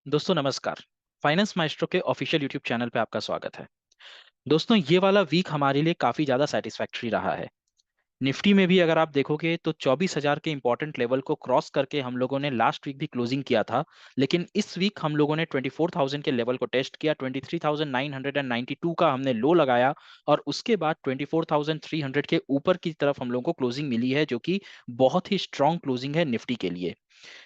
दोस्तों नमस्कार। Finance maestro के ऑफिशियल यूट्यूब चैनल पे आपका स्वागत है। दोस्तों ये वाला वीक हमारे लिए काफी ज्यादा सेटिस्फैक्टरी रहा है। निफ्टी में भी अगर आप देखोगे तो 24,000 के इंपॉर्टेंट लेवल को क्रॉस करके हम लोगों ने लास्ट वीक भी क्लोजिंग किया था। लेकिन इस वीक हम लोगों ने 24,000 के लेवल को टेस्ट किया, 23,992 का हमने लो लगाया और उसके बाद 24,300 के ऊपर की तरफ हम लोगों को क्लोजिंग मिली है, जो कि बहुत ही स्ट्रांग क्लोजिंग है निफ्टी के लिए।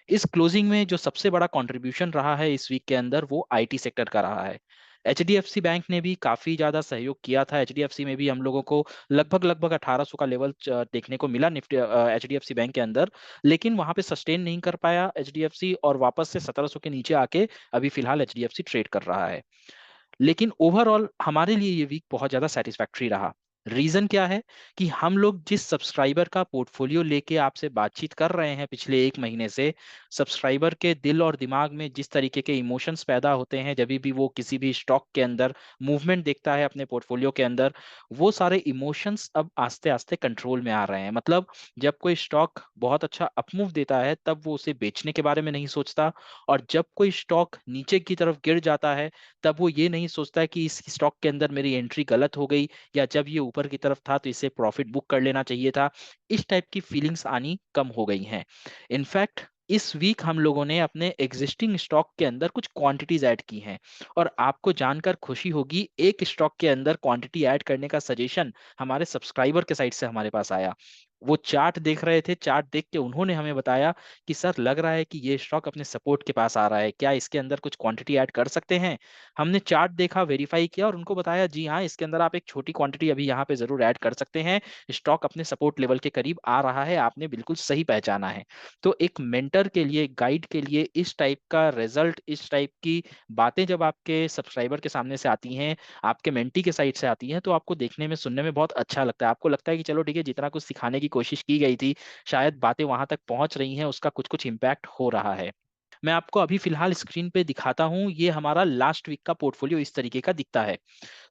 इस क्लोजिंग में जो सबसे बड़ा कंट्रीब्यूशन रहा है इस वीक के अंदर वो आईटी सेक्टर का रहा है। एचडीएफसी बैंक ने भी काफी ज्यादा सहयोग किया था। एचडीएफसी में भी हम लोगों को लगभग लगभग 1800 का लेवल देखने को मिला निफ्टी एचडीएफसी बैंक के अंदर। लेकिन वहां पे सस्टेन नहीं कर पाया एचडीएफसी और वापस से 1700 के नीचे आके अभी फिलहाल एचडीएफसी ट्रेड कर रहा है। लेकिन ओवरऑल हमारे लिए ये वीक बहुत ज्यादा सेटिस्फैक्टरी रहा। रीजन क्या है कि हम लोग जिस सब्सक्राइबर का पोर्टफोलियो लेके आपसे बातचीत कर रहे हैं पिछले एक महीने से, सब्सक्राइबर के दिल और दिमाग में जिस तरीके के इमोशंस पैदा होते हैं जब भी वो किसी भी स्टॉक के अंदर मूवमेंट देखता है अपने पोर्टफोलियो के अंदर, वो सारे इमोशंस अब आस्ते आस्ते कंट्रोल में आ रहे हैं। मतलब जब कोई स्टॉक बहुत अच्छा अपमूव देता है तब वो उसे बेचने के बारे में नहीं सोचता, और जब कोई स्टॉक नीचे की तरफ गिर जाता है तब वो ये नहीं सोचता है कि इस स्टॉक के अंदर मेरी एंट्री गलत हो गई, या जब ये ऊपर की तरफ था तो इसे प्रॉफिट बुक कर लेना चाहिए था। इस टाइप की फीलिंग्स आनी कम हो गई हैं। इनफैक्ट इस वीक हम लोगों ने अपने एग्जिस्टिंग स्टॉक के अंदर कुछ क्वांटिटीज ऐड की हैं, और आपको जानकर खुशी होगी एक स्टॉक के अंदर क्वांटिटी ऐड करने का सजेशन हमारे सब्सक्राइबर के साइड से हमारे पास आया। वो चार्ट देख रहे थे, चार्ट देख के उन्होंने हमें बताया कि सर लग रहा है कि ये स्टॉक अपने सपोर्ट के पास आ रहा है, क्या इसके अंदर कुछ क्वांटिटी ऐड कर सकते हैं। हमने चार्ट देखा, वेरीफाई किया और उनको बताया जी हाँ, इसके अंदर आप एक छोटी क्वांटिटी अभी यहाँ पे जरूर ऐड कर सकते हैं। स्टॉक अपने सपोर्ट लेवल के करीब आ रहा है, आपने बिल्कुल सही पहचाना है। तो एक मेंटर के लिए, गाइड के लिए इस टाइप का रिजल्ट, इस टाइप की बातें जब आपके सब्सक्राइबर के सामने से आती हैं, आपके मेंटी के साइड से आती हैं, तो आपको देखने में सुनने में बहुत अच्छा लगता है। आपको लगता है कि चलो ठीक है, जितना कुछ सिखाने की कोशिश की गई थी शायद बातें वहां तक पहुंच रही हैं, उसका कुछ कुछ इम्पैक्ट हो रहा है। मैं आपको अभी फिलहाल स्क्रीन पे दिखाता हूँ, ये हमारा लास्ट वीक का पोर्टफोलियो इस तरीके का दिखता है।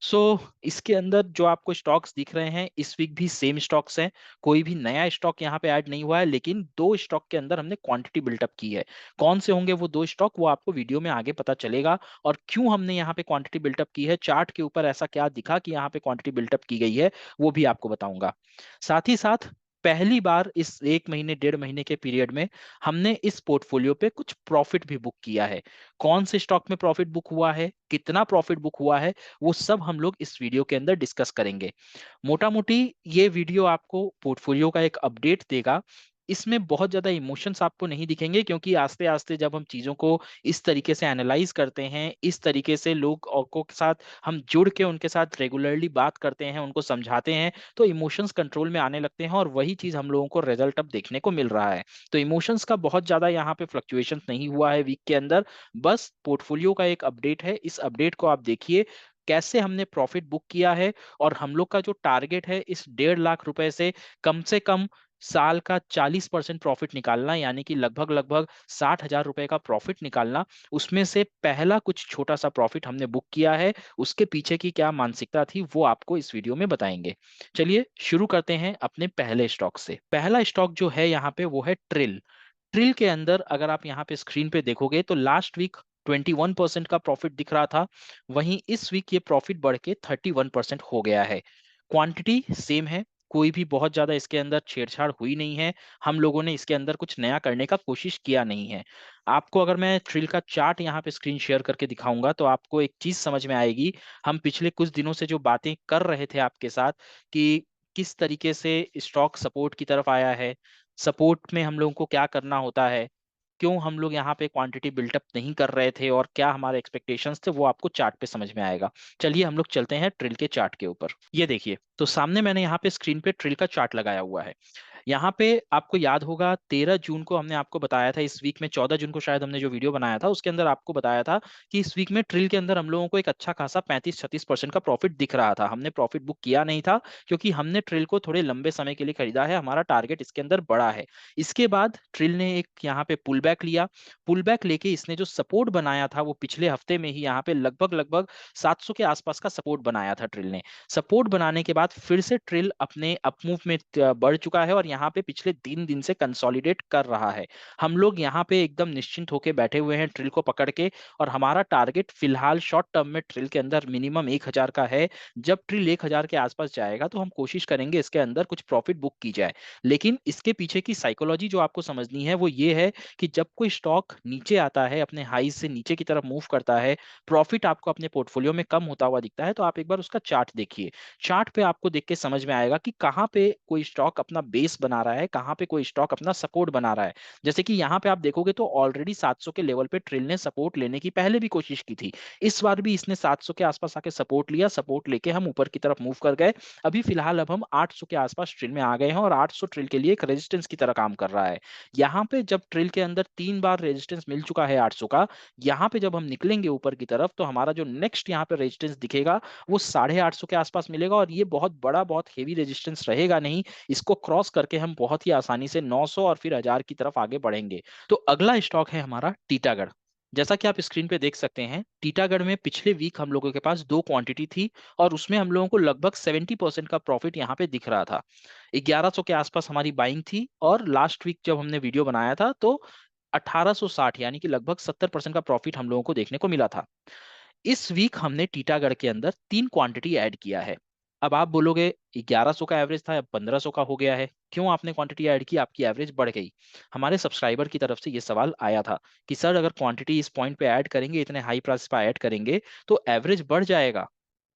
सो इसके अंदर जो आपको स्टॉक्स दिख रहे हैं इस वीक भी सेम स्टॉक्स हैं। कोई भी नया स्टॉक यहाँ पे ऐड नहीं हुआ है, लेकिन दो स्टॉक के अंदर हमने क्वांटिटी बिल्टअप की है। कौन से होंगे वो दो स्टॉक, वो आपको वीडियो में आगे पता चलेगा। और क्यों हमने यहाँ पे क्वांटिटी बिल्टअप की है, चार्ट के ऊपर ऐसा क्या दिखा कि यहाँ पे क्वांटिटी बिल्टअप की गई है, वो भी आपको बताऊंगा। साथ ही साथ पहली बार इस एक महीने डेढ़ महीने के पीरियड में हमने इस पोर्टफोलियो पे कुछ प्रॉफिट भी बुक किया है। कौन से स्टॉक में प्रॉफिट बुक हुआ है, कितना प्रॉफिट बुक हुआ है, वो सब हम लोग इस वीडियो के अंदर डिस्कस करेंगे। मोटा मोटी ये वीडियो आपको पोर्टफोलियो का एक अपडेट देगा। इसमें बहुत ज्यादा इमोशंस आपको नहीं दिखेंगे, क्योंकि आस्ते आस्ते जब हम चीजों को इस तरीके से एनालाइज करते हैं, इस तरीके से लोग और को के साथ हम जुड़ के उनके साथ रेगुलरली बात करते हैं, उनको समझाते हैं, तो इमोशंस कंट्रोल में आने लगते हैं, और वही चीज हम लोगों को रिजल्ट अब देखने को मिल रहा है। तो इमोशंस का बहुत ज्यादा यहाँ पे फ्लक्चुएशन नहीं हुआ है वीक के अंदर। बस पोर्टफोलियो का एक अपडेट है, इस अपडेट को आप देखिए कैसे हमने प्रॉफिट बुक किया है। और हम लोग का जो टारगेट है इस 1.5 लाख रुपए से कम साल का 40% प्रॉफिट निकालना, यानी कि लगभग लगभग 60,000 रुपए का प्रॉफिट निकालना। उसमें से पहला कुछ छोटा सा प्रॉफिट हमने बुक किया है, उसके पीछे की क्या मानसिकता थी वो आपको इस वीडियो में बताएंगे। चलिए शुरू करते हैं अपने पहले स्टॉक से। पहला स्टॉक जो है यहाँ पे वो है ट्रिल। ट्रिल के अंदर अगर आप यहाँ पे स्क्रीन पे देखोगे तो लास्ट वीक 21% का प्रॉफिट दिख रहा था, वहीं इस वीक ये प्रॉफिट बढ़ के 31% हो गया है। क्वांटिटी सेम है, कोई भी बहुत ज्यादा इसके अंदर छेड़छाड़ हुई नहीं है। हम लोगों ने इसके अंदर कुछ नया करने का कोशिश किया नहीं है। आपको अगर मैं ट्रिल का चार्ट यहाँ पे स्क्रीन शेयर करके दिखाऊंगा तो आपको एक चीज समझ में आएगी। हम पिछले कुछ दिनों से जो बातें कर रहे थे आपके साथ कि किस तरीके से स्टॉक सपोर्ट की तरफ आया है, सपोर्ट में हम लोगों को क्या करना होता है, क्यों हम लोग यहाँ पे क्वांटिटी बिल्टअप नहीं कर रहे थे, और क्या हमारे एक्सपेक्टेशंस थे, वो आपको चार्ट पे समझ में आएगा। चलिए हम लोग चलते हैं ट्रिल के चार्ट के ऊपर। ये देखिए, तो सामने मैंने यहाँ पे स्क्रीन पे ट्रिल का चार्ट लगाया हुआ है। यहाँ पे आपको याद होगा 13 जून को हमने आपको बताया था, इस वीक में 14 जून को शायद हमने जो वीडियो बनाया था उसके अंदर आपको बताया था कि इस वीक में ट्रिल के अंदर हम लोगों को एक अच्छा खासा 35-36% का प्रॉफिट दिख रहा था। हमने प्रॉफिट बुक किया नहीं था, क्योंकि हमने ट्रिल को थोड़े लंबे समय के लिए खरीदा है, हमारा टारगेट इसके अंदर बड़ा है। इसके बाद ट्रिल ने एक यहाँ पे पुल बैक लिया। पुल बैक लेके इसने जो सपोर्ट बनाया था वो पिछले हफ्ते में ही यहाँ पे लगभग लगभग 700 के आसपास का सपोर्ट बनाया था ट्रिल ने। सपोर्ट बनाने के बाद फिर से ट्रिल अपने अपमूव में बढ़ चुका है, और यहाँ पे पिछले 3 दिन से कंसोलिडेट कर रहा है। हम लोग यहाँ पे एकदम निश्चिंत होकर बैठे हुए हैं ट्रिल को पकड़ के, और हमारा टारगेट फिलहाल शॉर्ट टर्म में ट्रिल के अंदर मिनिमम 1,000 का है। जब ट्रिल 1,000 के आसपास जाएगा तो हम कोशिश करेंगे इसके अंदर कुछ प्रॉफिट बुक की जाए। लेकिन इसके पीछे की साइकोलॉजी जो आपको समझनी है वो ये है कि जब कोई स्टॉक नीचे आता है, अपने हाई से नीचे की तरफ मूव करता है, प्रॉफिट आपको अपने पोर्टफोलियो में कम होता हुआ दिखता है, तो आप एक बार उसका चार्ट देखिए। चार्ट पे आपको देख के समझ में आएगा कि कहाँ पे कोई स्टॉक अपना बेस बना रहा है, कहाँ पे कोई स्टॉक अपना सपोर्ट बना रहा है। जैसे कि यहाँ पे आप देखोगे तो ऑलरेडी 700 के लेवल पे ट्रेल ने सपोर्ट लेने की पहले भी कोशिश की थी। इस बार भी इसने 700 के आसपास आके सपोर्ट लिया, सपोर्ट लेके हम ऊपर की तरफ मूव कर गए। अभी फिलहाल अब हम 800 के आसपास ट्रेल में आ गए हैं, और 800 ट्रेल के लिए एक रेजिस्टेंस की तरह काम कर रहा है। यहाँ पे जब ट्रेल के अंदर 3 बार रेजिस्टेंस मिल चुका है 800 का, यहाँ पे जब हम निकलेंगे ऊपर की तरफ तो हमारा जो नेक्स्ट यहाँ पे रेजिस्टेंस दिखेगा वो 850 के आसपास मिलेगा, और ये बहुत बड़ा, बहुत हेवी रेजिस्टेंस रहेगा नहीं। इसको क्रॉस करके हम बहुत ही आसानी से 900 और फिर 1000 की तरफ आगे बढ़ेंगे। तो अगला स्टॉक है हमारा टीटागढ़। जैसा कि आप स्क्रीन पे देख सकते हैं, टीटागढ़ में पिछले वीक हम लोगों के पास 2 क्वांटिटी थी, और उसमें हम लोगों को लगभग 70% का प्रॉफिट यहाँ पे दिख रहा था। 1100 के आसपास हमारी बाइंग थी, और लास्ट वीक जब हमने वीडियो बनाया था तो 1860 यानी कि लगभग 70% का प्रॉफिट हम लोगों को देखने को मिला था। इस वीक हमने टीटागढ़ के अंदर 3 क्वांटिटी ऐड किया है। अब आप बोलोगे 1100 का एवरेज था, अब 1500 का हो गया है, क्यों आपने क्वांटिटी ऐड की, आपकी एवरेज बढ़ गई? हमारे सब्सक्राइबर की तरफ से ये सवाल आया था कि सर अगर क्वांटिटी इस पॉइंट पे ऐड करेंगे, इतने हाई प्राइस पे ऐड करेंगे, तो एवरेज बढ़ जाएगा।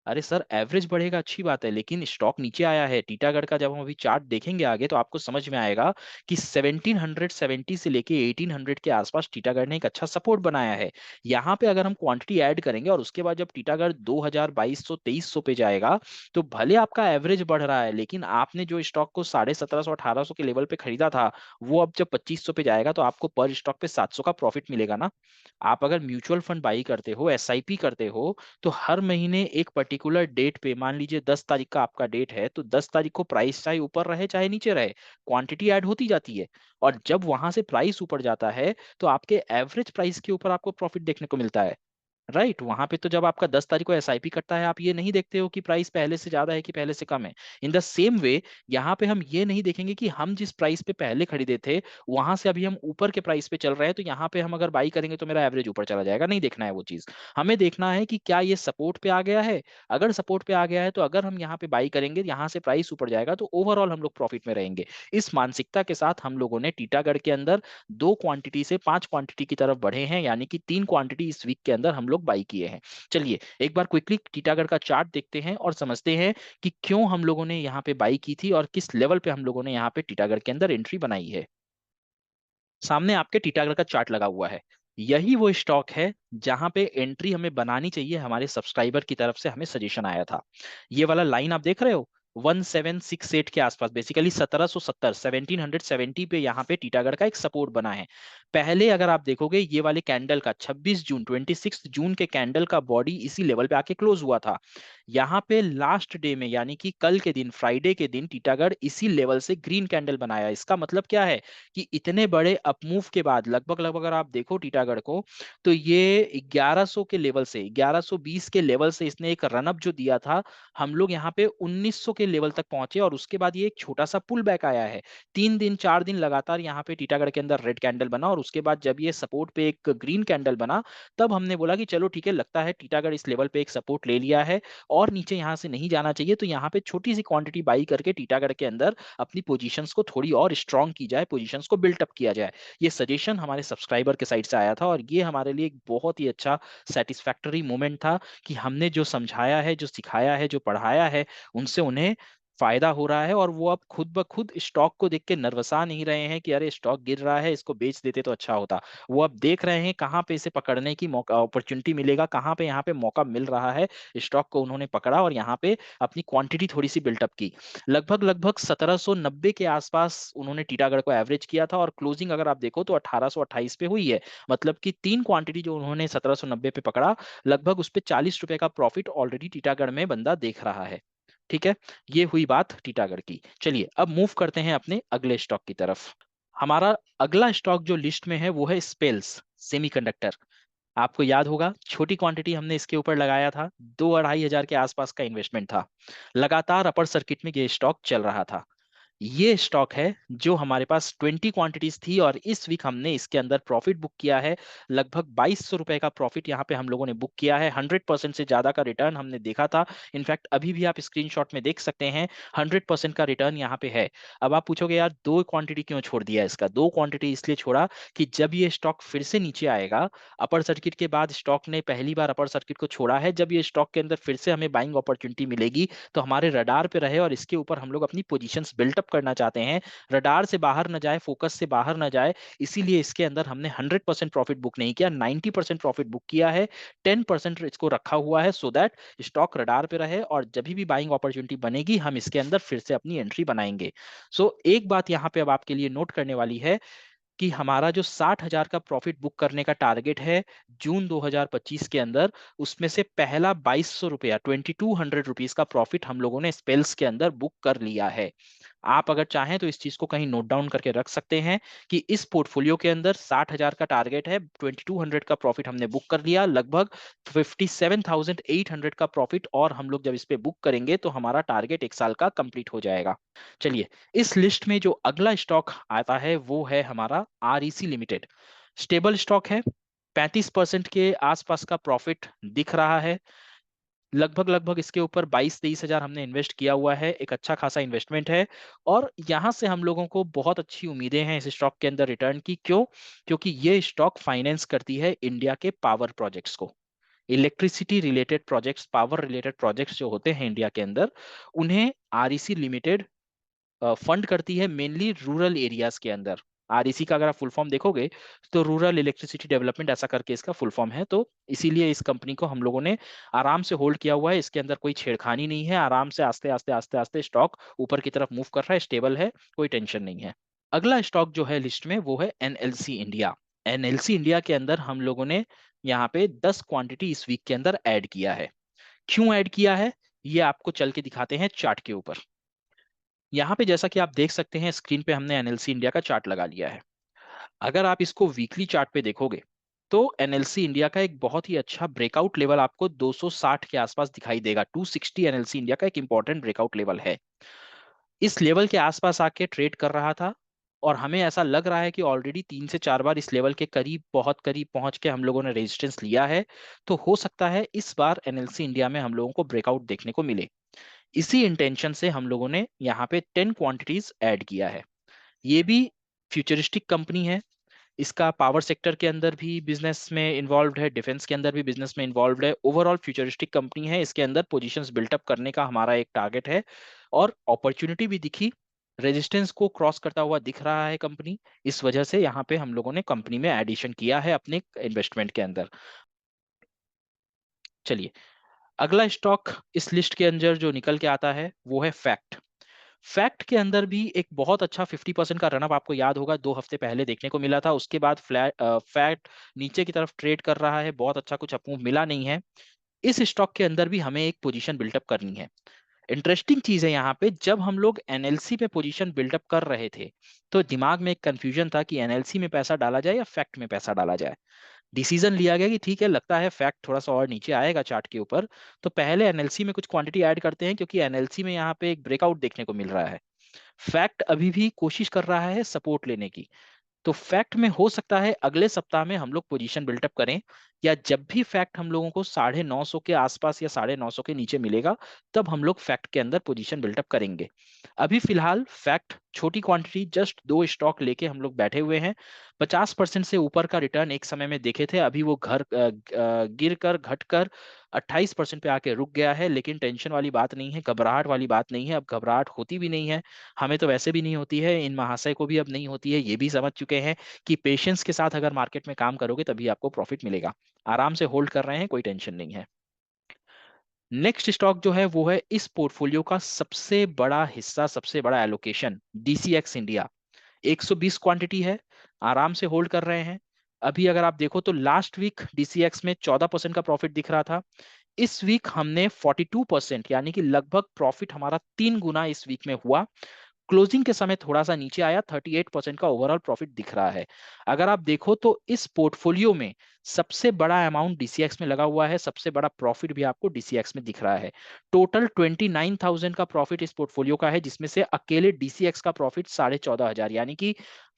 अरे सर, एवरेज बढ़ेगा अच्छी बात है, लेकिन स्टॉक नीचे आया है। टीटागढ़ का जब हम अभी चार्ट देखेंगे आगे तो आपको समझ में आएगा कि 1770 से लेके 1800 के आसपास टीटागढ़ ने एक अच्छा सपोर्ट बनाया है। यहाँ पे अगर हम क्वांटिटी ऐड करेंगे और उसके बाद जब टीटागढ़ 2000, 2200, 2300 पे जाएगा, तो भले आपका एवरेज बढ़ रहा है, लेकिन आपने जो स्टॉक को 1750, 1800 के लेवल पे खरीदा था, वो अब जब 2500 पे जाएगा तो आपको पर स्टॉक पे 700 का प्रॉफिट मिलेगा ना। आप अगर म्यूचुअल फंड बाई करते हो, एसआईपी करते हो, तो हर महीने एक पर्टिकुलर डेट पे, मान लीजिए 10 तारीख का आपका डेट है, तो 10 तारीख को प्राइस चाहे ऊपर रहे चाहे नीचे रहे, क्वांटिटी ऐड होती जाती है। और जब वहां से प्राइस ऊपर जाता है तो आपके एवरेज प्राइस के ऊपर आपको प्रॉफिट देखने को मिलता है। राइट, वहां पे तो जब आपका 10 तारीख को एसआईपी कटता है, आप ये नहीं देखते हो कि प्राइस पहले से ज्यादा है कि पहले से कम है। इन द सेम वे, यहाँ पे हम ये नहीं देखेंगे कि हम जिस प्राइस पे पहले खरीदे थे वहां से अभी हम ऊपर के प्राइस पे चल रहे हैं, तो यहाँ पे हम अगर बाई करेंगे तो मेरा एवरेज ऊपर चला जाएगा। नहीं देखना है वो चीज। हमें देखना है कि क्या ये सपोर्ट पे आ गया है। अगर सपोर्ट पे आ गया है तो अगर हम यहाँ पे बाई करेंगे, यहाँ से प्राइस ऊपर जाएगा, तो ओवरऑल हम लोग प्रॉफिट में रहेंगे। इस मानसिकता के साथ हम लोगों ने टीटागढ़ के अंदर 2 क्वांटिटी से 5 क्वांटिटी की तरफ बढ़े हैं, यानी कि 3 क्वांटिटी इस वीक के अंदर हम लोग बाई किए हैं। चलिए एक बार क्विकली टीटागढ़ का चार्ट देखते हैं और समझते हैं कि क्यों हम लोगों ने यहाँ पे बाई की थी और किस लेवल पे हम लोगों ने यहाँ पे टीटागढ़ के अंदर एंट्री बनाई है। सामने आपके टीटागढ़ का चार्ट लगा हुआ है। यही वो स्टॉक है जहां पे एंट्री हमें बनानी चाहिए, हमारे सब्सक्राइबर की तरफ से हमें सजेशन आया था। ये वाला लाइन आप देख रहे हो, 1768 के आसपास, बेसिकली 1770, 1770 पे यहाँ पे टीटागढ़ का एक सपोर्ट बना है। पहले अगर आप देखोगे ये वाले कैंडल का 26 जून, 26 जून के कैंडल का बॉडी इसी लेवल पे आके क्लोज हुआ था। यहाँ पे लास्ट डे में, यानी कि कल के दिन, फ्राइडे के दिन, टीटागढ़ इसी लेवल से ग्रीन कैंडल बनाया। इसका मतलब क्या है कि इतने बड़े अपमूव के बाद लगभग लगभग अगर आप देखो टीटागढ़ को, तो ये 1100 के लेवल से, 1120 के लेवल से इसने एक रनअप जो दिया था, हम लोग यहाँ पे 1900 के लेवल तक पहुंचे, और उसके बाद ये एक छोटा सा पुल बैक आया है। 3 दिन 4 दिन लगातार यहाँ पे टीटागढ़ के अंदर रेड कैंडल बना, और उसके बाद जब ये सपोर्ट पे एक ग्रीन कैंडल बना, तब हमने बोला कि चलो ठीक है, लगता है टीटागढ़ इस लेवल पे एक सपोर्ट ले लिया है और नीचे यहाँ से नहीं जाना चाहिए, तो यहाँ पे छोटी सी क्वांटिटी बाई करके टीटागढ़ के अंदर अपनी पोजीशंस को थोड़ी और स्ट्रांग की जाए, पोजीशंस को बिल्टअप किया जाए। ये सजेशन हमारे सब्सक्राइबर के साइड से आया था, और ये हमारे लिए एक बहुत ही अच्छा सेटिस्फैक्टरी मोमेंट था कि हमने जो समझाया है, जो सिखाया है, जो पढ़ाया है, उनसे उन्हें फायदा हो रहा है, और वो अब खुद ब खुद स्टॉक को देख के नर्वसा नहीं रहे हैं कि अरे स्टॉक गिर रहा है, इसको बेच देते तो अच्छा होता। वो अब देख रहे हैं कहाँ पे इसे पकड़ने की मौका, अपॉर्चुनिटी मिलेगा, कहाँ पे यहाँ पे मौका मिल रहा है। स्टॉक को उन्होंने पकड़ा और यहाँ पे अपनी क्वांटिटी थोड़ी सी बिल्टअप की। लगभग लगभग 1790 के आसपास उन्होंने टीटागढ़ को एवरेज किया था, और क्लोजिंग अगर आप देखो तो 1828 पे हुई है। मतलब कि 3 क्वांटिटी जो उन्होंने 1790 पे पकड़ा, लगभग उस पे 40 रुपए का प्रॉफिट ऑलरेडी टीटागढ़ में बंदा देख रहा है। ठीक है, ये हुई बात टीटागढ़ की। चलिए अब मूव करते हैं अपने अगले स्टॉक की तरफ। हमारा अगला स्टॉक जो लिस्ट में है वो है स्पेल्स सेमीकंडक्टर। आपको याद होगा, छोटी क्वांटिटी हमने इसके ऊपर लगाया था, 2 अढ़ाई हजार के आसपास का इन्वेस्टमेंट था। लगातार अपर सर्किट में ये स्टॉक चल रहा था। ये स्टॉक है जो हमारे पास 20 क्वांटिटीज थी और इस वीक हमने इसके अंदर प्रॉफिट बुक किया है। लगभग 2200 रुपए का प्रॉफिट यहाँ पे हम लोगों ने बुक किया है। 100% से ज्यादा का रिटर्न हमने देखा था। इनफैक्ट अभी भी आप स्क्रीनशॉट में देख सकते हैं 100% का रिटर्न यहाँ पे है। अब आप पूछोगे यार दो क्वांटिटी क्यों छोड़ दिया इसका? दो क्वांटिटी इसलिए छोड़ा कि जब ये स्टॉक फिर से नीचे आएगा, अपर सर्किट के बाद स्टॉक ने पहली बार अपर सर्किट को छोड़ा है, जब ये स्टॉक के अंदर फिर से हमें बाइंग अपॉर्चुनिटी मिलेगी तो हमारे रडार पे रहे और इसके ऊपर हम लोग अपनी पोजीशंस बिल्टअप करना चाहते हैं। रडार से बाहर न जाए, फोकस से बाहर न जाए, इसीलिए इसके अंदर हमने 100% प्रॉफिट बुक नहीं किया, 90% प्रॉफिट बुक किया है। 10% इसको रखा हुआ है सो दैट स्टॉक रडार पे रहे और जब भी बाइंग अपॉर्चुनिटी बनेगी हम इसके अंदर फिर से अपनी एंट्री बनाएंगे। एक बात यहाँ पे अब आपके लिए नोट करने वाली है कि हमारा जो 60,000 का प्रॉफिट बुक करने का टारगेट है जून 2025 के अंदर, उसमें से पहला 2200 रुपया 2200 रुपीज का प्रॉफिट हम लोगों ने स्पेल्स के अंदर बुक कर लिया है। आप अगर चाहें तो इस चीज को कहीं नोट डाउन करके रख सकते हैं कि इस पोर्टफोलियो के अंदर 60,000 का टारगेट है, 2200 का प्रॉफिट हमने बुक कर लिया, लगभग 57,800 का प्रॉफिट और हम लोग जब इस पे बुक करेंगे तो हमारा टारगेट एक साल का कंप्लीट हो जाएगा। चलिए, इस लिस्ट में जो अगला स्टॉक आता है वो है हमारा आरईसी लिमिटेड। स्टेबल स्टॉक है, 35% के आसपास का प्रॉफिट दिख रहा है। लगभग लगभग इसके ऊपर 22-23 हजार हमने इन्वेस्ट किया हुआ है, एक अच्छा खासा इन्वेस्टमेंट है। और यहां से हम लोगों को बहुत अच्छी उम्मीदें हैं इस स्टॉक के अंदर रिटर्न की। क्यों? क्योंकि ये स्टॉक फाइनेंस करती है इंडिया के पावर प्रोजेक्ट्स को। Electricity related projects, power related projects जो होते हैं इंडिया के अंदर, उन्हें आरईसी लिमिटेड फंड करती है, मेनली रूरल एरियाज के अंदर। आरईसी का अगर आप फुल फॉर्म देखोगे तो रूरल इलेक्ट्रिसिटी डेवलपमेंट ऐसा करके इसका फुल फॉर्म है। तो इसीलिए इस कंपनी को हम लोगों ने आराम से होल्ड किया हुआ है। इसके अंदर कोई छेड़खानी नहीं है, आराम से आस्ते आस्ते आस्ते आस्ते स्टॉक ऊपर की तरफ मूव कर रहा है, स्टेबल है, कोई टेंशन नहीं है। अगला स्टॉक जो है लिस्ट में वो है एनएलसी इंडिया। एनएलसी इंडिया के अंदर हम लोगों ने यहाँ पे 10 क्वांटिटी इस वीक के अंदर ऐड किया है। क्यों ऐड किया है ये आपको चल के दिखाते हैं चार्ट के ऊपर। यहाँ पे जैसा कि आप देख सकते हैं स्क्रीन पे हमने एनएलसी इंडिया का चार्ट लगा लिया है। अगर आप इसको वीकली चार्ट पे देखोगे तो एनएलसी इंडिया का एक बहुत ही अच्छा ब्रेकआउट लेवल आपको 260 के आसपास दिखाई देगा। 260 एनएलसी इंडिया का एक इंपॉर्टेंट ब्रेकआउट लेवल है। इस लेवल के आसपास आके ट्रेड कर रहा था और हमें ऐसा लग रहा है कि ऑलरेडी 3 से 4 बार इस लेवल के करीब, बहुत करीब पहुंच के हम लोगों ने रेजिस्टेंस लिया है। तो हो सकता है इस बार एनएलसी इंडिया में हम लोगों को ब्रेकआउट देखने को मिले। इसी इंटेंशन से हम लोगों ने यहाँ पे 10 क्वांटिटीज ऐड किया है। ये भी फ्यूचरिस्टिक कंपनी है। इसका पावर सेक्टर के अंदर भी बिजनेस में इन्वॉल्व है, डिफेंस के अंदर भी बिजनेस में इन्वॉल्व है। ओवरऑल फ्यूचरिस्टिक कंपनी है। इसके अंदर पोजीशंस बिल्टअप करने का हमारा एक टारगेट है और अपॉर्चुनिटी भी दिखी, रेजिस्टेंस को क्रॉस करता हुआ दिख रहा है कंपनी। इस वजह से यहाँ पे हम लोगों ने कंपनी में एडिशन किया है अपने इन्वेस्टमेंट के अंदर। चलिए, अगला स्टॉक इस लिस्ट के अंदर जो निकल के आता है वो है फैक्ट। फैक्ट के अंदर भी एक बहुत अच्छा 50% का रनअप आपको याद होगा 2 हफ्ते पहले देखने को मिला था। उसके बाद फैक्ट नीचे की तरफ ट्रेड कर रहा है, बहुत अच्छा कुछ अप मूव मिला नहीं है। इस स्टॉक के अंदर भी हमें एक पोजीशन बिल्टअप करनी है। इंटरेस्टिंग चीज है यहाँ पे, जब हम लोग एनएलसी पे पोजीशन बिल्डअप कर रहे थे तो दिमाग में एक कंफ्यूजन था कि एनएलसी में पैसा डाला जाए या फैक्ट में पैसा डाला जाए। डिसीजन लिया गया कि ठीक है, लगता है फैक्ट थोड़ा सा और नीचे आएगा चार्ट के ऊपर, तो पहले एनएलसी में कुछ क्वांटिटी ऐड करते हैं क्योंकि एनएलसी में यहाँ पे एक ब्रेकआउट देखने को मिल रहा है। फैक्ट अभी भी कोशिश कर रहा है सपोर्ट लेने की। तो फैक्ट में हो सकता है अगले सप्ताह में हम लोग पोजीशन बिल्टअप करें, या जब भी फैक्ट हम लोगों को 950 के आसपास या 950 के नीचे मिलेगा तब हम लोग फैक्ट के अंदर पोजीशन बिल्टअप करेंगे। अभी फिलहाल फैक्ट छोटी क्वांटिटी, जस्ट 2 स्टॉक लेके हम लोग बैठे हुए हैं। 50% से ऊपर का रिटर्न एक समय में देखे थे, अभी वो गिर कर घट कर 28% पे आके रुक गया है। लेकिन टेंशन वाली बात नहीं है, घबराहट वाली बात नहीं है, अब घबराहट होती भी नहीं है। हमें तो वैसे भी नहीं होती है, इन महाशय को भी अब नहीं होती है। ये भी समझ चुके हैं कि पेशेंस के साथ अगर मार्केट में काम करोगे तभी आपको प्रॉफिट मिलेगा। आराम से होल्ड कर रहे हैं, कोई टेंशन नहीं है। नेक्स्ट स्टॉक जो है वो है इस पोर्टफोलियो का सबसे बड़ा हिस्सा, सबसे बड़ा एलोकेशन, डीसीएक्स इंडिया। 120 क्वांटिटी है, आराम से होल्ड कर रहे हैं। अभी अगर आप देखो तो लास्ट वीक डीसीएक्स में 14% का प्रॉफिट दिख रहा था। इस वीक हमने 42%, यानी कि लगभग प्रॉफिट हमारा 3 गुना इस वीक में हुआ। क्लोजिंग के समय थोड़ा सा नीचे आया, 38% का ओवरऑल प्रॉफिट दिख रहा है। अगर आप देखो तो इस पोर्टफोलियो में सबसे बड़ा अमाउंट डीसीएक्स में लगा हुआ है, सबसे बड़ा प्रॉफिट भी आपको डीसीएक्स में दिख रहा है। टोटल 29,000 का प्रॉफिट इस पोर्टफोलियो का है, जिसमें से अकेले डीसीएक्स का प्रॉफिट 14,500, यानी कि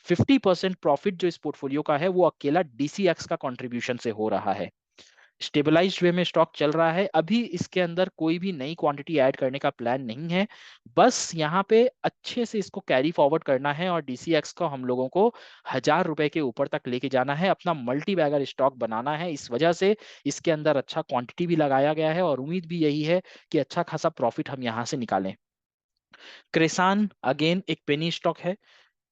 50% प्रॉफिट जो इस पोर्टफोलियो का है वो अकेला डीसीएक्स का कंट्रीब्यूशन से हो रहा है। स्टेबलाइज्ड वे में स्टॉक चल रहा है, अभी इसके अंदर कोई भी नई क्वांटिटी ऐड करने का प्लान नहीं है। बस यहाँ पे अच्छे से इसको कैरी फॉरवर्ड करना है और डीसीएक्स को हम लोगों को 1,000 रुपए के ऊपर तक लेके जाना है, अपना मल्टी बैगर स्टॉक बनाना है। इस वजह से इसके अंदर अच्छा क्वांटिटी भी लगाया गया है और उम्मीद भी यही है कि अच्छा खासा प्रॉफिट हम यहाँ से निकालें। क्रेसान अगेन एक पेनी स्टॉक है,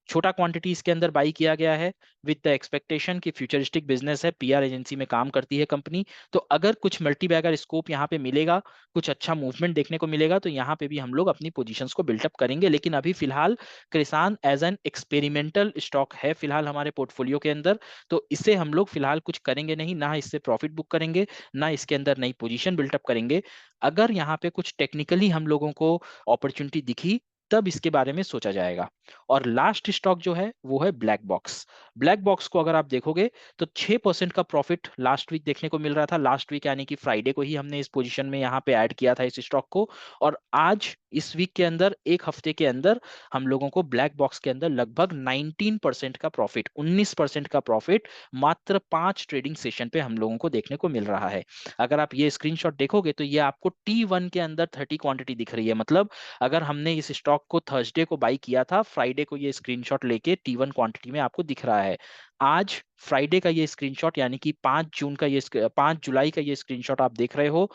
छोटा क्वांटिटी इसके अंदर बाई किया गया है विद द एक्सपेक्टेशन कि फ्यूचरिस्टिक बिजनेस है, पीआर एजेंसी में काम करती है कंपनी। तो अगर कुछ मल्टी बैगर स्कोप यहाँ पे मिलेगा, कुछ अच्छा मूवमेंट देखने को मिलेगा, तो यहाँ पे भी हम लोग अपनी पोजीशंस को बिल्टअप करेंगे। लेकिन अभी फिलहाल किसान एज एन एक्सपेरिमेंटल स्टॉक है फिलहाल हमारे पोर्टफोलियो के अंदर, तो इसे हम लोग फिलहाल कुछ करेंगे नहीं, ना इससे प्रॉफिट बुक करेंगे, ना इसके अंदर नई पोजीशन बिल्टअप करेंगे। अगर यहाँ पे कुछ टेक्निकली हम लोगों को अपॉर्चुनिटी दिखी तब इसके बारे में सोचा जाएगा। और लास्ट स्टॉक जो है वो है ब्लैक बॉक्स। ब्लैक बॉक्स को अगर आप देखोगे तो 6% का प्रॉफिट लास्ट वीक देखने को मिल रहा था। लास्ट वीक यानी कि फ्राइडे को ही हमने इस पोजीशन में यहाँ पे ऐड किया था इस स्टॉक को, और आज इस वीक के अंदर एक हफ्ते के अंदर हम लोगों को ब्लैक बॉक्स के अंदर लगभग 19% का प्रॉफिट, 19% का प्रॉफिट मात्र 5 ट्रेडिंग सेशन पे हम लोगों को देखने को मिल रहा है। अगर आप ये स्क्रीनशॉट देखोगे तो ये आपको T1 के अंदर 30 क्वांटिटी दिख रही है। मतलब अगर हमने इस स्टॉक को थर्सडे को बाई किया था, फ्राइडे को ये स्क्रीनशॉट लेके T1 क्वांटिटी में आपको दिख रहा है। आज फ्राइडे का ये स्क्रीनशॉट यानी कि 5 जून का ये 5 जुलाई का ये स्क्रीनशॉट आप देख रहे हो।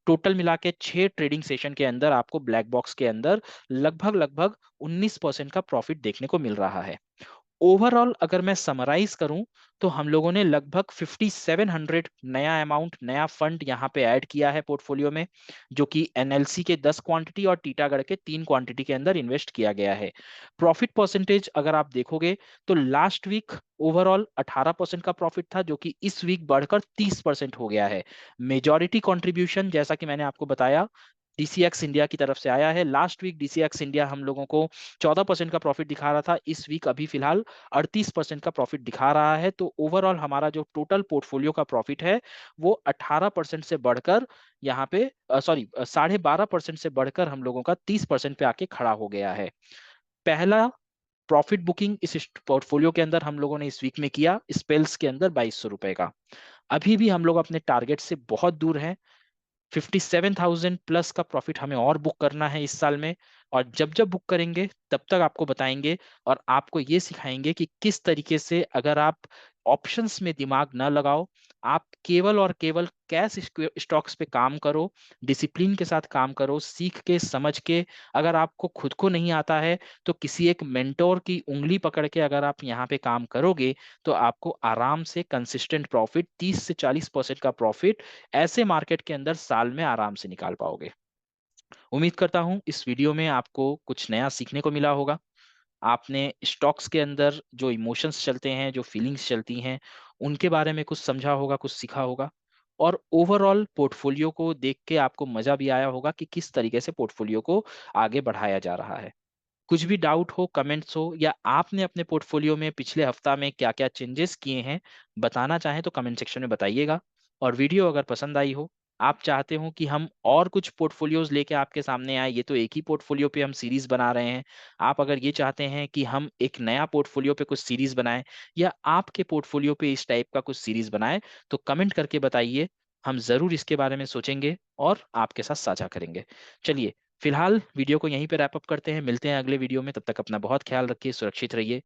टोटल मिला के 6 ट्रेडिंग सेशन के अंदर आपको ब्लैक बॉक्स के अंदर लगभग लगभग 19% का प्रॉफिट देखने को मिल रहा है। ओवरऑल अगर मैं समराइज करूं तो हम लोगों ने लगभग 5700 नया अमाउंट, नया फंड यहाँ पे ऐड किया है पोर्टफोलियो में, जो कि एनएलसी के 10 क्वांटिटी और टीटागढ़ के 3 क्वांटिटी के अंदर इन्वेस्ट किया गया है। प्रॉफिट परसेंटेज अगर आप देखोगे तो लास्ट वीक ओवरऑल 18% का प्रॉफिट था, जो कि इस वीक बढ़कर 30% हो गया है। मेजॉरिटी कंट्रीब्यूशन जैसा कि मैंने आपको बताया डीसीएक्स इंडिया की तरफ से आया है। लास्ट वीक डीसीएक्स इंडिया हम लोगों को 14% का प्रॉफिट दिखा रहा था, इस वीक अभी फिलहाल 38% का प्रॉफिट दिखा रहा है। तो ओवरऑल हमारा जो टोटल पोर्टफोलियो का प्रॉफिट है वो 18% से बढ़कर यहाँ पे 12.5% से बढ़कर हम लोगों का 30% पे आके खड़ा हो गया है। पहला प्रॉफिट बुकिंग इस पोर्टफोलियो के अंदर हम लोगों ने इस वीक में किया, स्पेल्स के अंदर 2200 रुपए का। अभी भी हम लोग अपने टारगेट से बहुत दूर हैं। 57,000 प्लस का प्रॉफिट हमें और बुक करना है इस साल में, और जब जब बुक करेंगे तब तक आपको बताएंगे और आपको ये सिखाएंगे कि किस तरीके से अगर आप ऑप्शंस में दिमाग ना लगाओ, आप केवल और केवल कैश स्टॉक्स पे काम करो, डिसिप्लिन के साथ काम करो, सीख के समझ के। अगर आपको खुद को नहीं आता है तो किसी एक मेंटोर की उंगली पकड़ के अगर आप यहाँ पे काम करोगे तो आपको आराम से कंसिस्टेंट प्रॉफिट, 30 से 40% का प्रॉफिट ऐसे मार्केट के अंदर साल में आराम से निकाल पाओगे। उम्मीद करता हूं इस वीडियो में आपको कुछ नया सीखने को मिला होगा। आपने स्टॉक्स के अंदर जो इमोशंस चलते हैं, जो फीलिंग्स चलती हैं, उनके बारे में कुछ समझा होगा, कुछ सीखा होगा, और ओवरऑल पोर्टफोलियो को देख के आपको मजा भी आया होगा कि किस तरीके से पोर्टफोलियो को आगे बढ़ाया जा रहा है। कुछ भी डाउट हो, कमेंट्स हो, या आपने अपने पोर्टफोलियो में पिछले हफ्ता में क्या क्या चेंजेस किए हैं बताना चाहें तो कमेंट सेक्शन में बताइएगा। और वीडियो अगर पसंद आई हो, आप चाहते हो कि हम और कुछ पोर्टफोलियोज लेके आपके सामने आए, ये तो एक ही पोर्टफोलियो पे हम सीरीज बना रहे हैं, आप अगर ये चाहते हैं कि हम एक नया पोर्टफोलियो पे कुछ सीरीज बनाएं, या आपके पोर्टफोलियो पे इस टाइप का कुछ सीरीज बनाएं, तो कमेंट करके बताइए। हम जरूर इसके बारे में सोचेंगे और आपके साथ साझा करेंगे। चलिए फिलहाल वीडियो को यहीं पे रैप अप करते हैं, मिलते हैं अगले वीडियो में। तब तक अपना बहुत ख्याल रखिए, सुरक्षित रहिए।